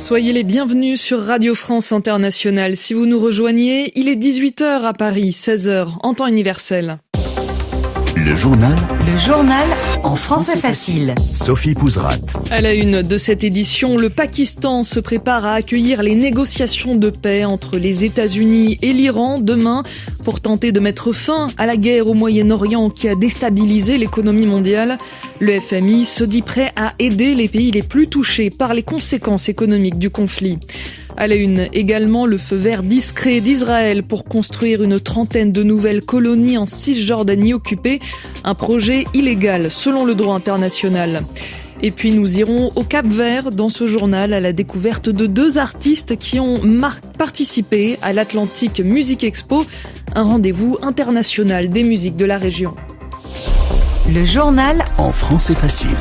Soyez les bienvenus sur Radio France Internationale. Si vous nous rejoignez, il est 18h à Paris, 16h en temps universel. Le journal en français facile. Sophie Pouzrat. À la une de cette édition, le Pakistan se prépare à accueillir les négociations de paix entre les États-Unis et l'Iran demain pour tenter de mettre fin à la guerre au Moyen-Orient qui a déstabilisé l'économie mondiale. Le FMI se dit prêt à aider les pays les plus touchés par les conséquences économiques du conflit. À la une également, le feu vert discret d'Israël pour construire une trentaine de nouvelles colonies en Cisjordanie occupée. Un projet illégal selon le droit international. Et puis nous irons au Cap-Vert dans ce journal à la découverte de deux artistes qui ont participé à l'Atlantic Music Expo, un rendez-vous international des musiques de la région. Le journal En français facile.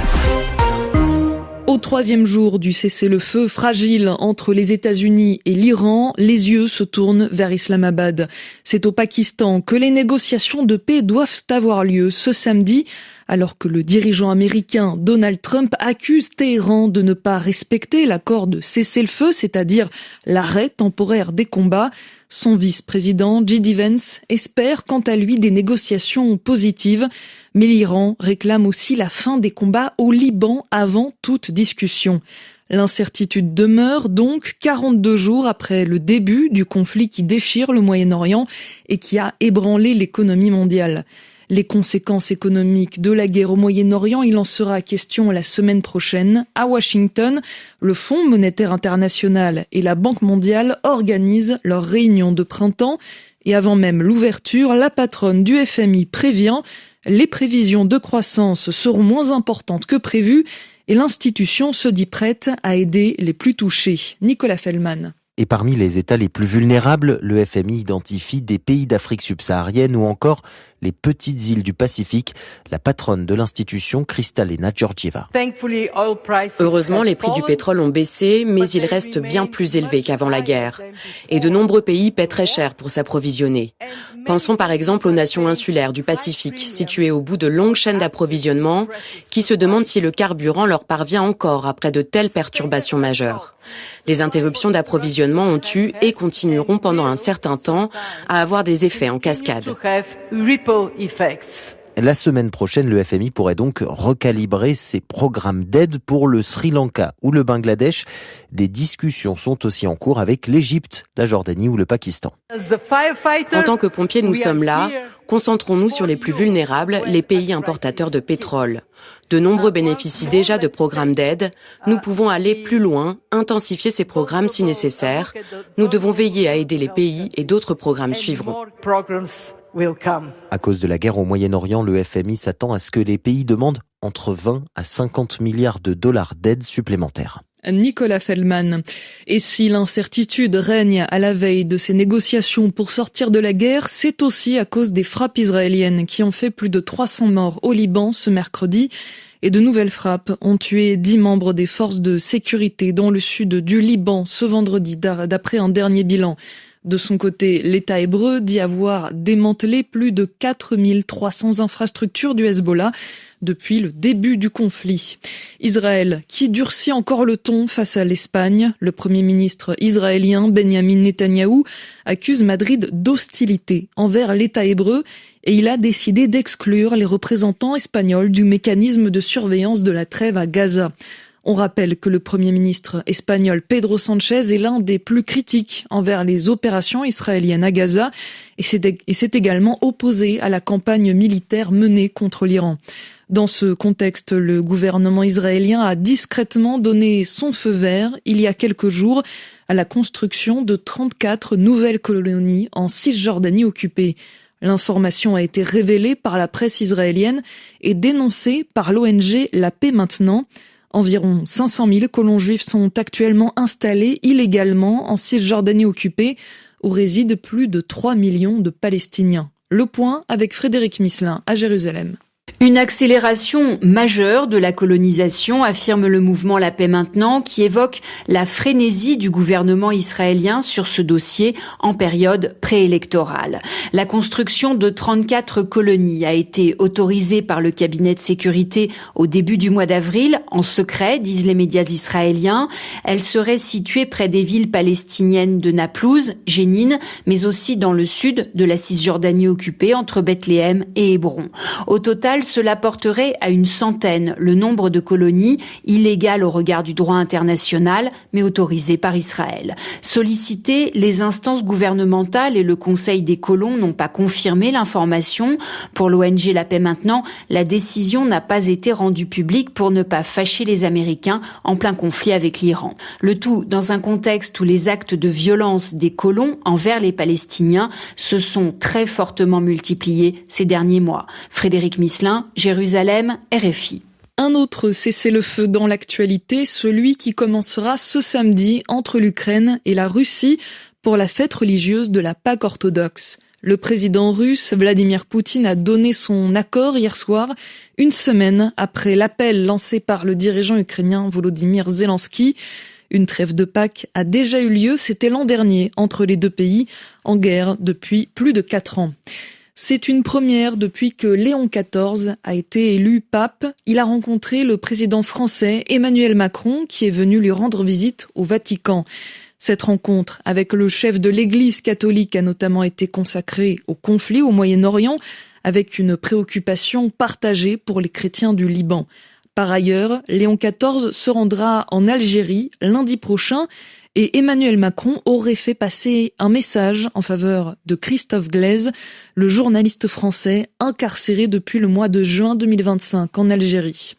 Au troisième jour du cessez-le-feu fragile entre les États-Unis et l'Iran, les yeux se tournent vers Islamabad. C'est au Pakistan que les négociations de paix doivent avoir lieu ce samedi, alors que le dirigeant américain Donald Trump accuse Téhéran de ne pas respecter l'accord de cessez-le-feu, c'est-à-dire l'arrêt temporaire des combats. Son vice-président, J.D. Vance, espère quant à lui des négociations positives. Mais l'Iran réclame aussi la fin des combats au Liban avant toute discussion. L'incertitude demeure donc 42 jours après le début du conflit qui déchire le Moyen-Orient et qui a ébranlé l'économie mondiale. Les conséquences économiques de la guerre au Moyen-Orient, il en sera question la semaine prochaine. À Washington, le Fonds monétaire international et la Banque mondiale organisent leur réunion de printemps. Et avant même l'ouverture, la patronne du FMI prévient: les prévisions de croissance seront moins importantes que prévues et l'institution se dit prête à aider les plus touchés. Nicolas Fellman. Et parmi les États les plus vulnérables, le FMI identifie des pays d'Afrique subsaharienne ou encore les petites îles du Pacifique. La patronne de l'institution, Kristalina Georgieva. Heureusement, les prix du pétrole ont baissé, mais ils restent bien plus élevés qu'avant la guerre. Et de nombreux pays paient très cher pour s'approvisionner. Pensons par exemple aux nations insulaires du Pacifique, situées au bout de longues chaînes d'approvisionnement, qui se demandent si le carburant leur parvient encore après de telles perturbations majeures. Les interruptions d'approvisionnement ont eu et continueront pendant un certain temps à avoir des effets en cascade. La semaine prochaine, le FMI pourrait donc recalibrer ses programmes d'aide pour le Sri Lanka ou le Bangladesh. Des discussions sont aussi en cours avec l'Égypte, la Jordanie ou le Pakistan. En tant que pompiers, nous sommes là. Concentrons-nous sur les plus vulnérables, les pays importateurs de pétrole. De nombreux bénéficient déjà de programmes d'aide. Nous pouvons aller plus loin, intensifier ces programmes si nécessaire. Nous devons veiller à aider les pays et d'autres programmes suivront. À cause de la guerre au Moyen-Orient, le FMI s'attend à ce que les pays demandent entre 20 à 50 milliards de dollars d'aide supplémentaires. Nicolas Fellman. Et si l'incertitude règne à la veille de ces négociations pour sortir de la guerre, c'est aussi à cause des frappes israéliennes qui ont fait plus de 300 morts au Liban ce mercredi. Et de nouvelles frappes ont tué 10 membres des forces de sécurité dans le sud du Liban ce vendredi, d'après un dernier bilan. De son côté, l'État hébreu dit avoir démantelé plus de 4300 infrastructures du Hezbollah depuis le début du conflit. Israël, qui durcit encore le ton face à l'Espagne. Le Premier ministre israélien Benjamin Netanyahou accuse Madrid d'hostilité envers l'État hébreu et il a décidé d'exclure les représentants espagnols du mécanisme de surveillance de la trêve à Gaza. On rappelle que le Premier ministre espagnol Pedro Sánchez est l'un des plus critiques envers les opérations israéliennes à Gaza et s'est également opposé à la campagne militaire menée contre l'Iran. Dans ce contexte, le gouvernement israélien a discrètement donné son feu vert il y a quelques jours à la construction de 34 nouvelles colonies en Cisjordanie occupée. L'information a été révélée par la presse israélienne et dénoncée par l'ONG La Paix Maintenant. Environ 500 000 colons juifs sont actuellement installés illégalement en Cisjordanie occupée, où résident plus de 3 millions de Palestiniens. Le point avec Frédéric Misselin à Jérusalem. Une accélération majeure de la colonisation, affirme le mouvement La Paix Maintenant, qui évoque la frénésie du gouvernement israélien sur ce dossier en période préélectorale. La construction de 34 colonies a été autorisée par le cabinet de sécurité au début du mois d'avril, en secret, disent les médias israéliens. Elles seraient situées près des villes palestiniennes de Naplouse, Jénine, mais aussi dans le sud de la Cisjordanie occupée, entre Bethléem et Hébron. Au total, cela porterait à une centaine le nombre de colonies illégales au regard du droit international, mais autorisées par Israël. Sollicités, les instances gouvernementales et le Conseil des colons n'ont pas confirmé l'information. Pour l'ONG La Paix Maintenant, la décision n'a pas été rendue publique pour ne pas fâcher les Américains en plein conflit avec l'Iran. Le tout dans un contexte où les actes de violence des colons envers les Palestiniens se sont très fortement multipliés ces derniers mois. Frédéric Misselin, Jérusalem, RFI. Un autre cessez-le-feu dans l'actualité, celui qui commencera ce samedi entre l'Ukraine et la Russie pour la fête religieuse de la Pâque orthodoxe. Le président russe Vladimir Poutine a donné son accord hier soir, une semaine après l'appel lancé par le dirigeant ukrainien Volodymyr Zelensky. Une trêve de Pâques a déjà eu lieu, c'était l'an dernier, entre les deux pays, en guerre depuis plus de 4 ans. C'est une première depuis que Léon XIV a été élu pape. Il a rencontré le président français Emmanuel Macron qui est venu lui rendre visite au Vatican. Cette rencontre avec le chef de l'Église catholique a notamment été consacrée au conflit au Moyen-Orient avec une préoccupation partagée pour les chrétiens du Liban. Par ailleurs, Léon XIV se rendra en Algérie lundi prochain et Emmanuel Macron aurait fait passer un message en faveur de Christophe Glaise, le journaliste français incarcéré depuis le mois de juin 2025 en Algérie.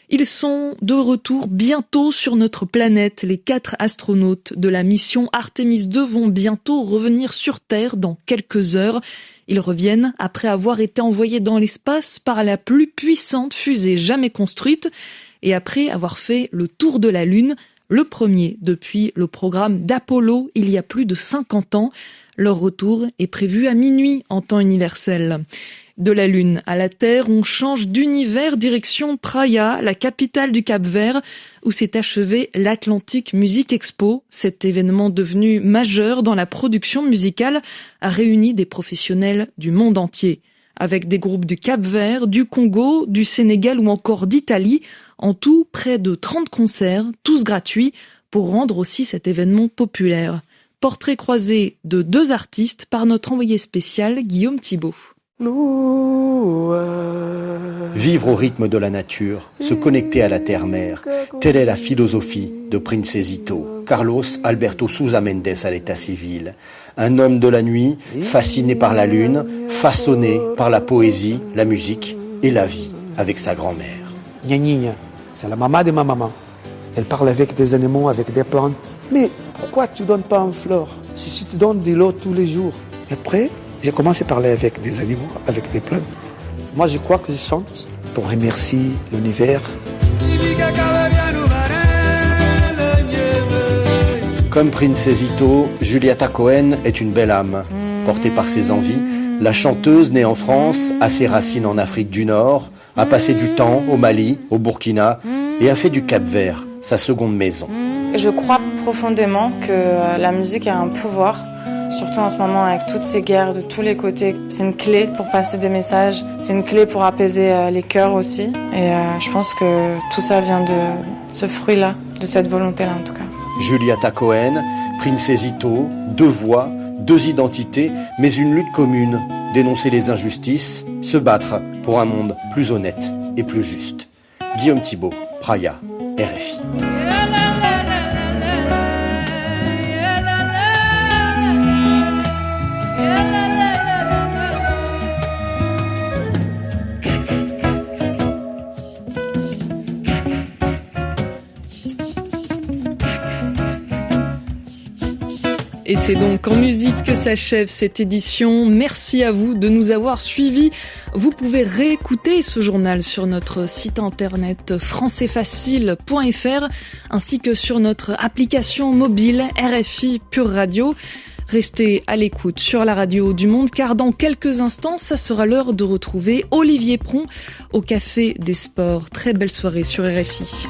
Ils sont de retour bientôt sur notre planète. Les 4 astronautes de la mission Artemis 2 vont bientôt revenir sur Terre dans quelques heures. Ils reviennent après avoir été envoyés dans l'espace par la plus puissante fusée jamais construite et après avoir fait le tour de la Lune, le premier depuis le programme d'Apollo il y a plus de 50 ans. Leur retour est prévu à minuit en temps universel. De la Lune à la Terre, on change d'univers direction Praia, la capitale du Cap-Vert, où s'est achevé l'Atlantic Music Expo. Cet événement devenu majeur dans la production musicale a réuni des professionnels du monde entier. Avec des groupes du Cap-Vert, du Congo, du Sénégal ou encore d'Italie. En tout, près de 30 concerts, tous gratuits, pour rendre aussi cet événement populaire. Portrait croisé de 2 artistes par notre envoyé spécial Guillaume Thibault. Vivre au rythme de la nature, se connecter à la terre-mère, telle est la philosophie de Princesito, Carlos Alberto Sousa Mendes à l'état civil. Un homme de la nuit, fasciné par la lune, façonné par la poésie, la musique et la vie avec sa grand-mère. Gna, c'est la maman de ma maman. Elle parle avec des animaux, avec des plantes. Mais pourquoi tu ne donnes pas une fleur si tu donnes de l'eau tous les jours? Et après, j'ai commencé à parler avec des animaux, avec des plantes. Moi, je crois que je chante pour remercier l'univers. Comme Princesito, Julieta Cohen est une belle âme. Portée par ses envies, la chanteuse née en France a ses racines en Afrique du Nord, a passé du temps au Mali, au Burkina et a fait du Cap-Vert sa seconde maison. Je crois profondément que la musique a un pouvoir, surtout en ce moment avec toutes ces guerres de tous les côtés. C'est une clé pour passer des messages, c'est une clé pour apaiser les cœurs aussi. Et je pense que tout ça vient de ce fruit-là, de cette volonté-là en tout cas. Julieta Cohen, Princesito, 2 voix, 2 identités, mais une lutte commune. Dénoncer les injustices, se battre pour un monde plus honnête et plus juste. Guillaume Thibault, Praia, RFI. Et c'est donc en musique que s'achève cette édition. Merci à vous de nous avoir suivis. Vous pouvez réécouter ce journal sur notre site internet françaisfacile.fr ainsi que sur notre application mobile RFI Pure Radio. Restez à l'écoute sur la radio du Monde, car dans quelques instants, ça sera l'heure de retrouver Olivier Pron au Café des Sports. Très belle soirée sur RFI.